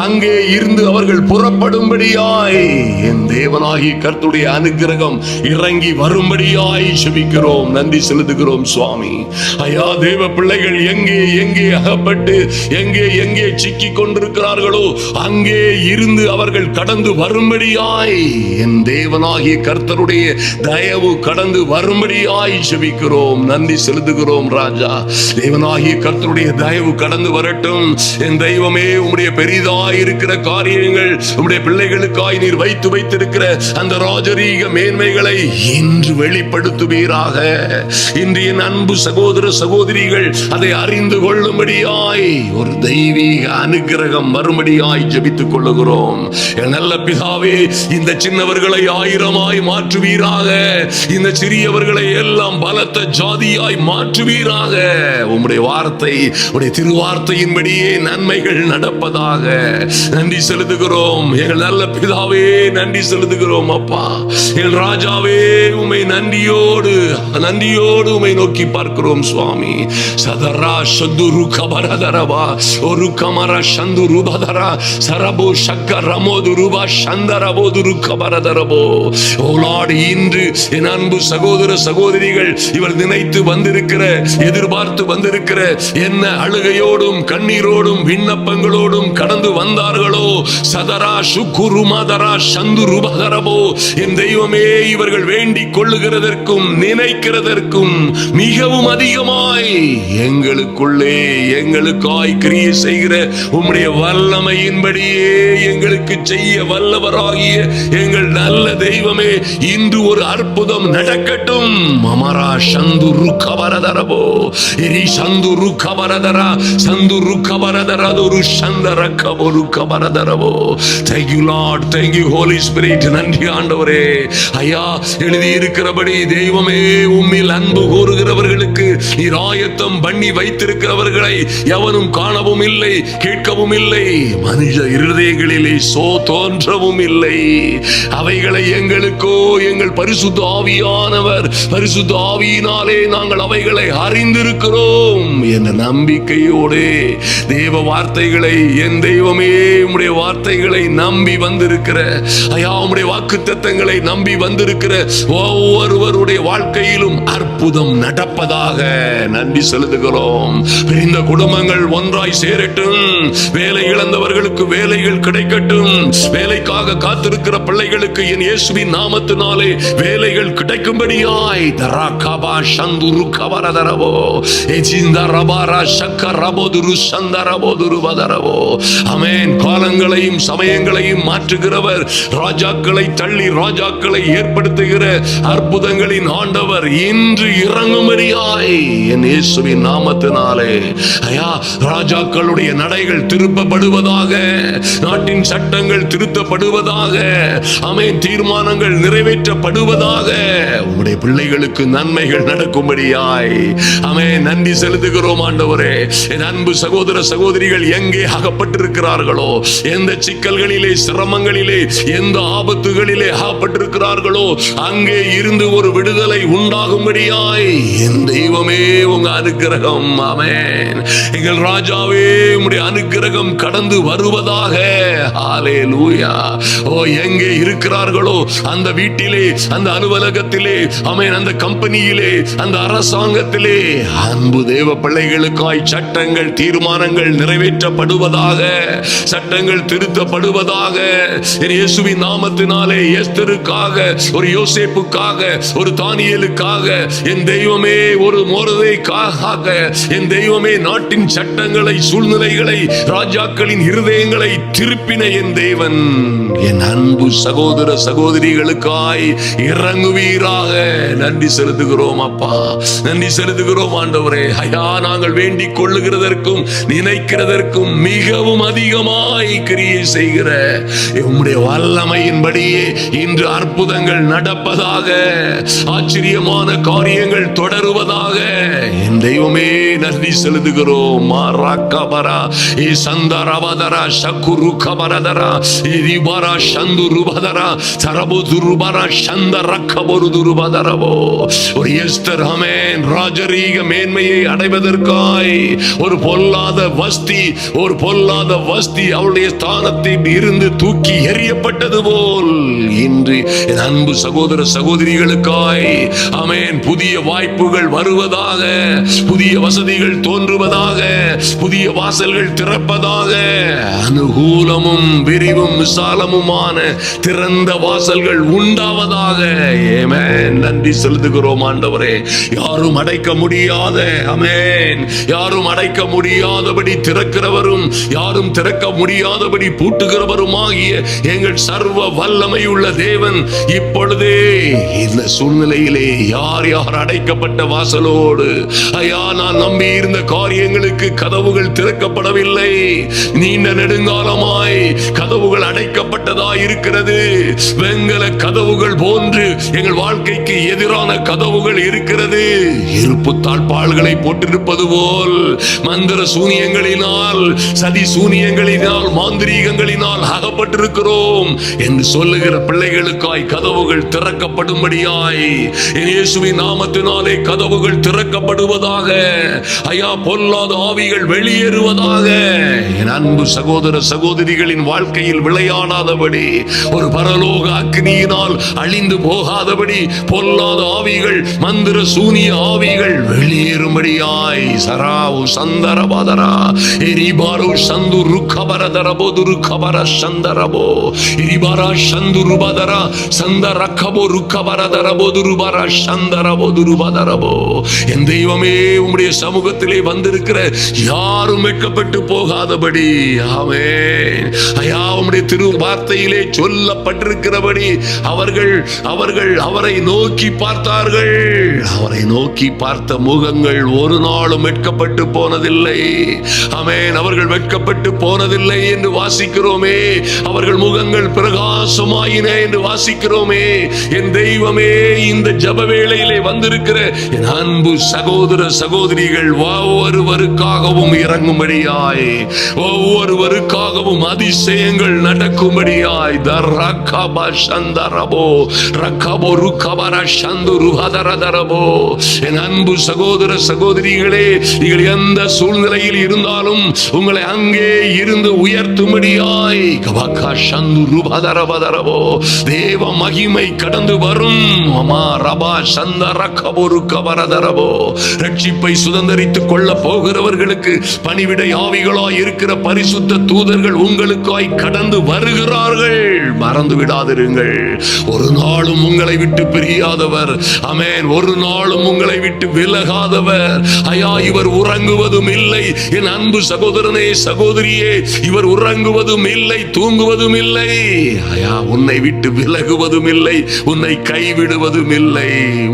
அங்கே இருந்து அவர்கள் புறப்படும்படியாய் என் தேவனாகி கர்த்தருடைய அனுக்கிரகம் இறங்கி வரும்படியாய் ஜெபிக்கிறோம். நன்றி செலுத்துகிறோம் சுவாமி. ஐயா, தேவ பிள்ளைகள் எங்கே எங்கே அகப்பட்டு எங்கே எங்கே சிக்கி கொண்டிருக்கிறார்களோ அங்கே இருந்து அவர்கள் கடந்து வரும்படியாய் என் தேவனாகிய கர்த்தருடைய தயவு கடந்து வரும்படியாய் ஜெபிக்கிறோம். நன்றி செலுத்துகிறோம் ராஜா. தேவனாகிய கர்த்தருடைய தயவு கடந்து வரட்டும். என் தெய்வமே, உம்முடைய பெரிதாய் இருக்கிற காரியங்கள், உம்முடைய பிள்ளைகளுக்காய் நீர் வைத்து வைத்திருக்கிற அந்த ராஜரீக மேன்மைகளை இன்று வெளிப்படுத்துவீராக. இன்று என் அன்பு சகோதர சகோதரிகள் அதை அறிந்து கொள்ளும்படியாய் ஒரு தெய்வீக அனுக்கிரகம் வரும்படியாய் ஜெபித்துக் கொள்ளுகிறோம். என் நல்ல பிதாவே, இந்த சின்னவர்களை ஆயிரமாய் மாற்றுவீராக. இந்த சிறியவர்களை எல்லாம் பலத்த ஜாதியாய் மாற்றுவீராக. உம்முடைய வார்த்தை, உம்முடைய திருவார்த்தையின்படியே நன்மைகள் நடப்பதாக. நன்றி செலுத்துகிறோம் எங்கள் நல்ல பிதாவே, நன்றி செலுத்துகிறோம் அப்பா. எங்கள் ராஜாவே, உம்மை நன்றியோடு நன்றியோடு உம்மை நோக்கி பார்க்கிறோம் சுவாமி. சதரா சந்துரு கபரதரவா ஒரு கமர சந்துரு பதரா சரபோ சக்கரமோது ரூபா சந்தரபோதுரு கபரதரபோ. ஓ லார்ட், இன்று என் அன்பு சகோதர சகோதரிகள் இவர் நினைத்து வந்திருக்கிற, எதிர்பார்த்து வந்திருக்கிற என்ன அழுகையோடும் கண்ணீரோடும் விண்ணப்பங்களோடும் கடந்து வந்தார்களோ, சதரா சுக்குரு மதரா சந்துரு பதரபோ, என் தெய்வமே, இவர்கள் வேண்டிக் கொள்ளுகிறதற்கும் நினைக்கிறதற்கும் மிகவும் அதிகமாய் எங்களுக்குள்ளே எங்களுக்காய் கிரியை செய்கிற உம்முடைய வல்லமையின்படியே எங்களுக்கு செய்ய வல்லவராகிய எங்கள் நல்ல தெய்வமே, இன்று ஒரு அற்புதம் நடக்கட்டும். மமரா சந்துரு கபரதரபோ எரி சந்துரு கபரதரா சந்துரு கபரதரா ஒரு சந்தர கபரு கபரதர Thank you Lord, thank you Holy Spirit. நன்றி ஆண்டவரே. ஐயா, எழுதி இருக்கிறபடி தெய்வமே உம்மில் அன்பு கூறுகிறவர்களுக்கு நீர் ஆயத்தம் பண்ணி வைத்திருக்கிறவர்களை எவனும் காணவும் இல்லை, கேட்கவும் இல்லை, மனித இருதயங்களிலே தோன்றவும் இல்லை. அவைகளை எங்களுக்கோ எங்கள் பரிசுத்த ஆவியானவர் பரிசுத்த ஆவியினாலே நாங்கள் அவைகளை அறிந்திருக்கிறோம் என்ற நம்பிக்கையோடு தேவ வார்த்தைகளை, என் தெய்வமே உம்முடைய வார்த்தைகளை நம்பி வந்திருக்கிற ஐயா, உம்முடைய வாக்குத்தத்தங்களை நம்பி வந்திருக்கிற ஒவ்வொருவருடைய வாழ்க்கையிலும் அற்புதம் நடப்பதாக நன்றி செலுத்துகிறோம். இந்த குடும்பங்கள் ஒன்றாய் சேரட்டும், வேலை இழந்தவர்களுக்கு வேலைகள் கிடைக்கட்டும், வேலைக்காக காத்திருக்கிற பிள்ளைகளுக்கு என் இயேசுவின் நாமத்தினாலே வேலைகள் கிடைக்கும்படியாய் தரகபா சந்துரு கவரதரவோ எஜிந்தரபாரா சக்கரபோதுரு சந்தரபோதுருவதரவோ. ஆமென். காலங்களையும் சமயங்களையும் மாற்றுகிறவர், ராஜாக்களை தள்ளி ராஜாக்களை ஏற்படுத்துகிற அற்புதங்களின் ஆண்டவர் இன்று இறங்கும்படியாய் என் இயேசுவின் நாமத்தினாலே ஐயா, ராஜாக்களுடைய நடைகள் திருப்பப்படுவதாக, நாட்டின் சட்டங்கள் திருத்தப்படுவதாக, ஆமென், தீர்மானங்கள் நிறைவேற்றப்படுவதாக, உம்முடைய பிள்ளைகளுக்கு நன்மைகள் நடக்கும்படியாய் ஆமென் நன்றி செலுத்துகிறோம் ஆண்டவரே. என் அன்பு சகோதர சகோதரிகள் எங்கே அகப்பட்டிருக்கிறார்களோ, எந்த சிக்கல்களிலே, சிரமங்களிலே, எந்த ஆபத்துகளிலே அகப்பட்டிருக்கிறார்களோ அங்கே இருந்து ஒரு விடுதலை உண்டாகும்படியாய் என் தெய்வமே உங்க அனுக்கிரகம், ஆமென், எங்கள் ராஜாவே உம்முடைய அனுக்கிரகம் கடந்து வருவதாக. ஹல்லேலூயா. ஓ, எங்கே இருக்கிறார்களோ அந்த வீட்டிலே, அந்த அலுவலகத்திலே, ஆமென், அந்த கம்பெனியிலே, அந்த அரசாங்கத்திலே அன்பு தேவ பிள்ளைகளுக்காய் சட்டங்கள், தீர்மானங்கள் நிறைவேற்றப்படுவதாக, சட்டங்கள் திருத்தப்படுவதாக. இயேசுவின் நாமத்தினாலே எஸ்தருக்காக, ஒரு யோசேப்புக்காக, ஒரு தானியேலுக்காக, என் தெய்வமே ஒரு மோர்தேக்காக, என் தெய்வமே நாட்டின் சட்டங்களை, சூழ்நிலைகளை, ராஜாக்களின் இருதயங்களை திருப்பின என் தேவன், என் அன்பு சகோதர சகோதரிகளுக்காய் இறங்குவீராக. நன்றி செலுத்துகிறோம் அப்பா, நன்றி செலுத்துகிறோம் ஆண்டவரே. ஐயா, நாங்கள் வேண்டிக் கொள்ளுகிறதற்கும் நினைக்கிறதற்கும் மிகவும் அதிகமாய் கிரியை செய்கிற உம்முடைய வல்லமையின்படியே இன்று அற்புதங்கள் நடப்பதாக, ஆச்சரியமான காரியங்கள் தொடருவதாக என் தெய்வமே நன்றி செலுத்துகிறோம். மாராக்கபரா ஏ சந்தரவதரா சக்குரு கபரதரா ரிபரா சந்துருபதரா சரபுதுருபரா சந்தரக்கபருதுருபதரவோ. ஒரு எஸ்தர், ஆமென், ராஜரீக மேன்மையை அடைவதற்காய் ஒரு பொல்லாத வஸ்தி அவளுடைய ஸ்தானத்தில் இருந்து தூக்கி எறியப்பட்டது போல் இன்று என் அன்பு சகோதர சகோதரிகளுக்காய் ஆமென் புதிய வாய்ப்புகள் வருவதாக, புதிய வசதிகள் தோன்றுவதாக, புதிய வாசல்கள் திறப்பதாக, அனுகூலமும் விரிவும் விசாலமுமான திறந்த வாசல்கள் உண்டாவதாக. ஆமென். நன்றி செலுத்துகிறோம் ஆண்டவரே. யாரும் அடைக்க முடியாத, ஆமென், யாரும் அடைக்க முடியாதபடி திறக்கிறவரும், யாரும் திறக்க முடியாதபடி பூட்டுகிறவருமாகிய எங்கள் சர்வ வல்லமை உள்ள தேவன் இப்பொழுதே இந்த சூழ்நிலையிலே யார் யார் அடைக்கப்பட்ட வாசலோடு, ஐயா, நான் நம்பி இருந்த காரியங்களுக்கு கதவுகள் திறக்கப்படவில்லை, நீண்ட நெடுங்காலமாய் கதவுகள் அடைக்கப்பட்டதாய் இருக்கிறது, வெங்கல கதவுகள் போன்று எங்கள் வாழ்க்கைக்கு எதிரான கதவுகள் இருக்கிறது, இருப்பு தாழ்பாள்களை போட்டிருப்பது போல் மந்திர சூனியங்களினால், சதி சூனியங்களினால், மாந்திரீகங்களினால் அகப்பட்டிருக்கிறோம் என்று சொல்லுகிற பிள்ளைகளுக்காய் கதவுகள் திறக்கப்படும்படியாய் இயேசுவின் நாமத்தினாலே கதவுகள் திறக்கப்படுவதாக. ஐயா, பொல்லாத ஆவிகள் வெளியேறுவதாக. என் அன்பு சகோதர சகோதரிகளின் வாழ்க்கையில் விளையாடாதபடி, ஒரு பரலோக அக்னியினால் அழிந்து போகாதபடி பொல்லாத ஆவிகள், மந்திர சூனிய ஆவிகள் வெளியேறும்படியாய் சராவு சந்தரபாதரா எரிபாரோ சந்துரு கபரதரபோதுரு கபர சந்தரபோ எரிபாரா சந்துருபதரா சந்தரக்கபோ ருக்கபரதரபோதுருபரா சந்தரபோதுருபதரபோ. என் தெய்வமே, உம்முடைய சமூகத்திலே வந்திருக்கிற யாரும் வெட்கப்பட்டு போகாதபடி, ஆமென், ஐயா, உம்முடைய திரு வார்த்தையிலே சொல்லப்பட்டிருக்கிறபடி அவர்கள் அவரை நோக்கி பார்த்தார்கள். அவரை நோக்கி பார்த்த முகங்கள் ஒரு நாளும் வெட்கப்பட்டு போனதில்லை. ஆமென். அவர்கள் வெட்கப்பட்டு போனதில்லை என்று வாசிக்கிறோமே. அவர்கள் முகங்கள் பிரகாசமாயின என்று வாசிக்கிறோமே. என் தெய்வமே, இந்த ஜப வேளையிலே வந்திருக்கிற என் அன்பு சகோதர சகோதரிகள் ஒவ்வொருவருக்காகவும் இறங்கும்படியாய், ஒவ்வொருவருக்காகவும் அதிசயங்கள் நடக்கும்படியாய் என் அன்பு சகோதர சகோதரிகளே, நீங்கள் எந்த சூழ்நிலையில் இருந்தாலும் உங்களை அங்கே இருந்து உயர்த்தும்படியாய் தேவ மகிமை கடந்து வரும். ரட்சிப்பை சுதந்தரித்துக் கொள்ள போகிறவர்களுக்கு பணிவிடை ஆவிகளாய் இருக்கிற பரிசுத்த தூதர்கள் உங்களுக்காய் கடந்து வருகிறார்கள். மறந்து விடாதிருங்கள். ஒரு நாளும் உங்களை விட்டு பிரியாதவர், ஆமென், ஒரு நாளும் உங்களை விட்டு விலகாதவர். ஐயா, இவர் உறங்குவதும் இல்லை. என் அன்பு சகோதரனே சகோதரியே, இவர் உறங்குவதும் இல்லை, தூங்குவதும் இல்லை. ஐயா, உன்னை விட்டு விலகுவதும் இல்லை, உன்னை கைவிடுவதும் இல்லை.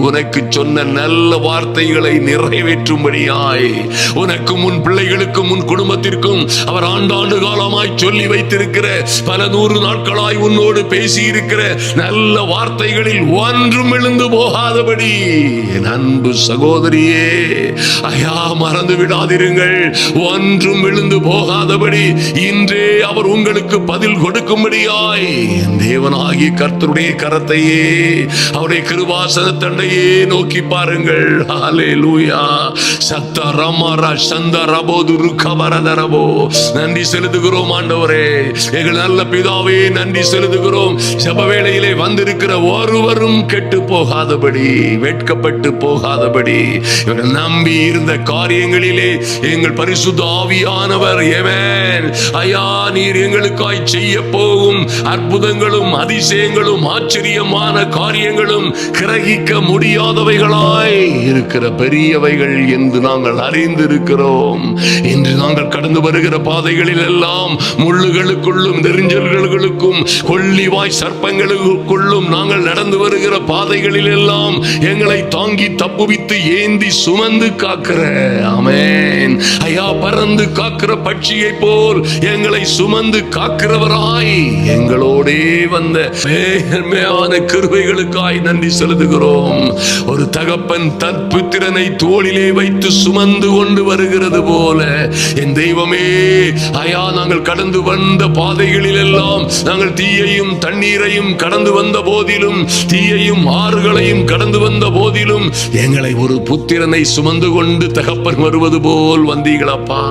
உனக்கு சொன்ன நல்ல வார்த்தைகளை நிறைவேற்றும்படியாய், உனக்கும் உன் பிள்ளைகளுக்கும் உன் குடும்பத்திற்கும் அவர் ஆண்டாண்டு காலமாய் சொல்லி வைத்திருக்கிற, பல 100 நாட்களாய் உன்னோடு பேசி இருக்கிற நல்ல வார்த்தைகளில் ஒன்றும் எழுந்து போகாதபடி என் அன்பு சகோதரியே, ஐயா, மறந்து விடாதிருங்கள். ஒன்றும் எழுந்து போகாதபடி இன்றே அவர் உங்களுக்கு பதில் கொடுக்கும்படியாய் என் தேவனாகிய கர்த்தருடைய கரத்தையே, அவருடைய கிருபாசன தண்டையே நோக்கி பாருங்கள். ஹல்லேலூயா. சத்தரமர சந்தரபோதுரு கபரதரபோ. நன்றி செலுத்துகிறோம் ஆண்டவரே, எங்கள் நல்ல பிதாவே, நன்றி செலுத்துகிறோம். ஜப வேளையிலே வந்திருக்கிற ஒருவரும் கெட்டு போகாதபடி, வெட்கப்பட்டு போகாதபடி, இவர்கள் நம்பி இருந்த காரியங்களிலே எங்கள் பரிசுத்த ஆவியானவர், ஆமென், ஐயா, நீர் எங்களுக்காய் செய்ய போகும் அற்புதங்களும் அதிசயங்களும் ஆச்சரியமான காரியங்களும் கிரகிக்க முடியாதவைகளாய் இருக்கிற பெரியவைகள் என்று நாங்கள் அறிந்திருக்கிறோம். இன்று நாங்கள் கடந்து வருகிற பாதைகளில் எல்லாம் முள்ளுகளுக்குள்ளும் நெரிஞ்சல்களுக்கும் கொள்ளிவாய் சர்ப்பங்களுக்குள்ளும் நாங்கள் நடந்து வருகிற பாதைகளில் எல்லாம் எங்களை தாங்கி தப்புவித்து ஏந்தி சுமந்து காக்கிற, ஆமென், ஐயா, பறந்து காக்கிற பட்சியை போல் எங்களை சுமந்து காக்கிறவராய் எங்களோடே வந்த மேன்மையான கிருபைகளுக்காய் நன்றி செலுத்துகிறோம். ஒரு தகப்பன் தன் புத்திரனை தோளிலே வைத்து சுமந்து கொண்டு வருகிறது போல என் தெய்வமே, ஐயா, நாங்கள் கடந்து வந்த பாதைகளில் எல்லாம் நாங்கள் தீயையும் தண்ணீரையும் கடந்து வந்த போதிலும், தீயையும் ஆறுகளையும் கடந்து வந்த போதிலும் எங்களை ஒரு புத்திரனை சுமந்து கொண்டு தகப்பன் வருவது போல் வந்தீங்களப்பா.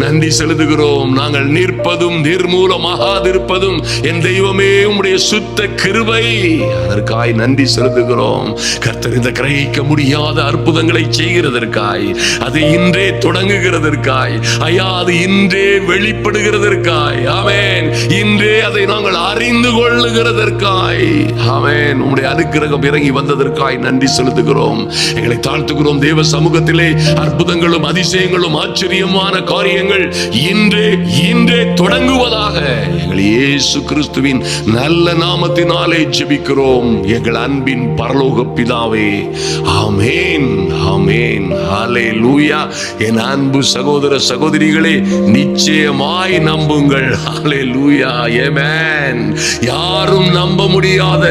நன்றி செலுத்துகிறோம். நாங்கள் நிற்பதும் நிர்மூலமாகாதிருப்பதும் என் தெய்வமே உம்முடைய சுத்த கிருபை. அதற்காய் நன்றி செலுத்துகிறோம். கர்த்தர் இந்த கிரகிக்க முடியாத அற்புதங்களை செய்கிறதற்காய், அது இன்றே தொடங்குகிறதற்காய், ஐயா, அது இன்றே வெளிப்படுகிறதற்காய், ஆமென், இன்றே அதை நாங்கள் அறிந்து கொள்ளுகிறதற்காய், ஆமென், உம்முடைய அனுக்கிரகம் இறங்கி வந்ததற்காய் நன்றி செலுத்துகிறோம். எங்களை தாழ்த்துகிறோம். தேவ சமூகத்திலே அற்புதங்களும் அதிசயங்களும் ஆச்சரியமான காரியங்கள் இன்றே தொடங்குவதாக எங்கள் இயேசு கிறிஸ்துவின் நல்ல நாமத்தினாலே ஜெபிக்கிறோம் எங்கள் அன்பின் பரலோக பிதாவே. ஆமென், ஆமென், ஹல்லேலூயா. என் அன்பு சகோதர சகோதரிகளே, நிச்சயமாய் நம்புங்கள். ஹல்லேலூயா, ஆமென். யாரும் நம்ப முடியாத,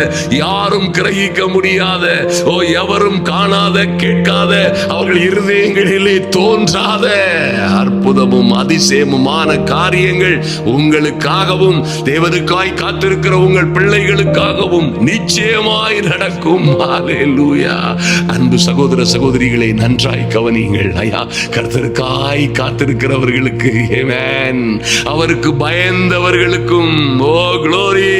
யாரும் கிரகிக்க முடியாத, எவரும் காணாத, கேட்காத, அவர்கள் இருதயங்களிலே தோன்றாத அற்புதமும் அதிசயமுமான காரியங்கள் உங்களுக்காகவும் தேவனுக்காய் காத்திருக்கிற உங்கள் பிள்ளைகளுக்காகவும் நிச்சயமாய் நடக்கும். ஹல்லேலூயா. அன்பு சகோதர சகோதரிகளை நன்றாய் கவனியுங்கள். ஐயா, கர்த்தருக்காய் காத்திருக்கிறவர்களுக்கு, ஆமென், அவருக்கு பயந்தவர்களுக்கும், ஓ க்ளோரி,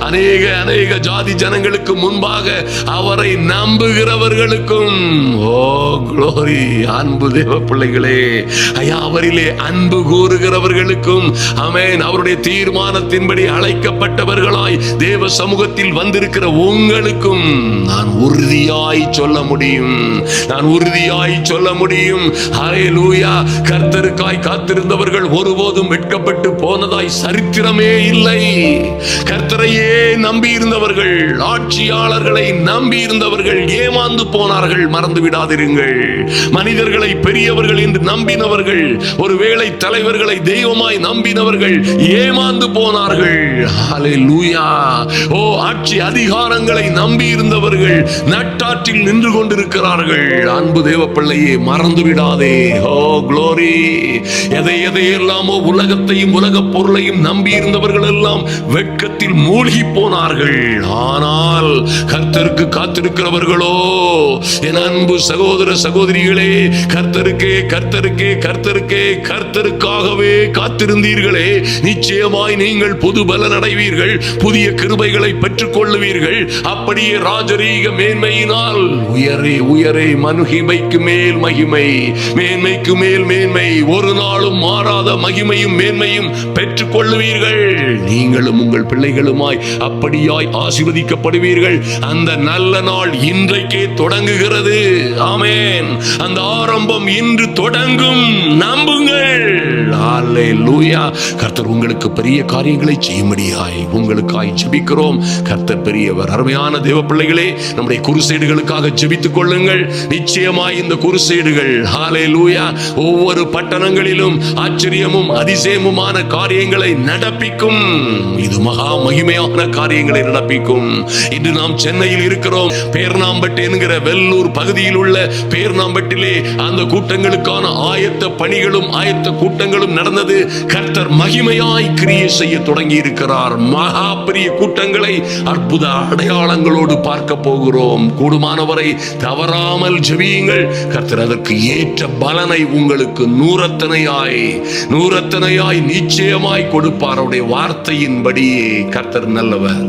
அநேக ஜாதி ஜனங்களுக்கு முன்பாக அவரை நம்புகிறவர்களுக்கும், ஓ க்ளோரி, அன்பு தேவ பிள்ளைகளே, ஐயா, அவரிலே அன்பு கூறுகிறவர்களுக்கும், ஆமென், அவருடைய தீர்மானத்தின்படி அழைக்கப்பட்ட மீட்கப்பட்டவர்களாய் தேவ சமூகத்தில் வந்திருக்கிற உங்களுக்கும் நான் உறுதியாய் சொல்ல முடியும், நான் உறுதியாய் சொல்ல முடியும். ஹல்லேலூயா. கர்த்தருக்காய் காத்திருந்தவர்கள் ஒருபோதும் வெட்கப்பட்டு போனதாய் சரித்திரமே இல்லை. கர்த்தரையே நம்பி இருந்தவர்கள், ஆட்சியாளர்களை நம்பி இருந்தவர்கள் ஏமாந்து போனார்கள். மறந்து விடாதிருங்கள். மனிதர்களை பெரியவர்கள் என்று நம்பினவர்கள், ஒருவேளை தலைவர்களை தெய்வமாய் நம்பினவர்கள் ஏமாந்து போனார்கள். ஹல்லேலூயா. ஓ, ஆட்சி அதிகாரங்களை நம்பி இருந்தவர்கள் நட்டாற்றில் நின்று கொண்டிருக்கிறார்கள். அன்பு தேவ பிள்ளையே, மறந்து விடாதே. ஓ குளோரி. எதையெல்லாமோ உலகத்தையும் உலக பொருளையும் நம்பி இருந்தவர்கள் எல்லாம் வெட்கத்தில் மூழ்கி போனார்கள். ஆனால் கர்த்தருக்கு காத்திருக்கிறவர்களோ, என் அன்பு சகோதர சகோதரிகளே, கர்த்தருக்கே கர்த்தருக்கே கர்த்தருக்கே கர்த்தருக்காகவே காத்திருந்தீர்களே, நிச்சயமாய் நீங்கள் புது பலன் அடைவீர்கள், புதிய கிருபைகளை பெற்றுக் கொள்ளுவீர்கள். அப்படியே ராஜரீக மேன்மையினால் உயரே உயரே, மகிமைக்கு மேல் மகிமை, மேன்மைக்கு மேல் மேன்மை, ஒரு நாளும் மாறாத மகிமையும் மேன்மையும் பெற்றுக் கொள்ளுவீர்கள். நீங்களும் உங்கள் பிள்ளைகளுமாய் அப்படியாய் ஆசீர்வதிக்கப்படுவீர்கள். அந்த நல்ல நாள் இன்றைக்கே தொடங்குகிறது. ஆமென். அந்த ஆரம்பம் இன்று தொடங்கும். நம்புங்கள். ஹல்லேலூயா. கர்த்தர் உங்களுக்கு பெரிய காரியங்களை செய்யும்படியாய் உங்களுக்காய் ஜெபிக்கிறோம். கர்த்தர் பெரியவர். அருமையான தேவ பிள்ளைகளே, நம்முடைய குருசேடுகளுக்காக ஜெபித்துக் கொள்ளுங்கள். நிச்சயமாய் இந்த குருசேடுகள் ஹல்லேலூயா ஒவ்வொரு பட்டணங்களிலும் ஆச்சரியமும் அதிசயமுமான காரியங்களை நடப்பிக்கும். இது மகா மகிமையான காரியங்களை நடப்பிக்கும். இன்று நாம் சென்னையில் இருக்கிறோம். பேர்ணாம்பட்டு என்கிற வெள்ளூர் பகுதியில் உள்ள பேர்ணாம்பட்டிலே அந்த கூட்டங்களுக்கான ஆயத்த பணிகளும் ஆயத்த கூட்டங்களும் நடந்தது. கர்த்தர் மகிமையாய் கிரியை செய்ய தொடங்கி இருக்கிறார். மகா பெரிய கூட்டங்களை அற்புத அடையாளங்களோடு பார்க்க போகிறோம். கூடுமானவரை தவறாமல் ஜெபியுங்கள். கர்த்தர் அதற்கு ஏற்ற பலனை உங்களுக்கு நூறத்தனையாய் நிச்சயமாய் கொடுப்பார். அவருடைய வார்த்தையின்படியே கர்த்தர் நல்லவர்.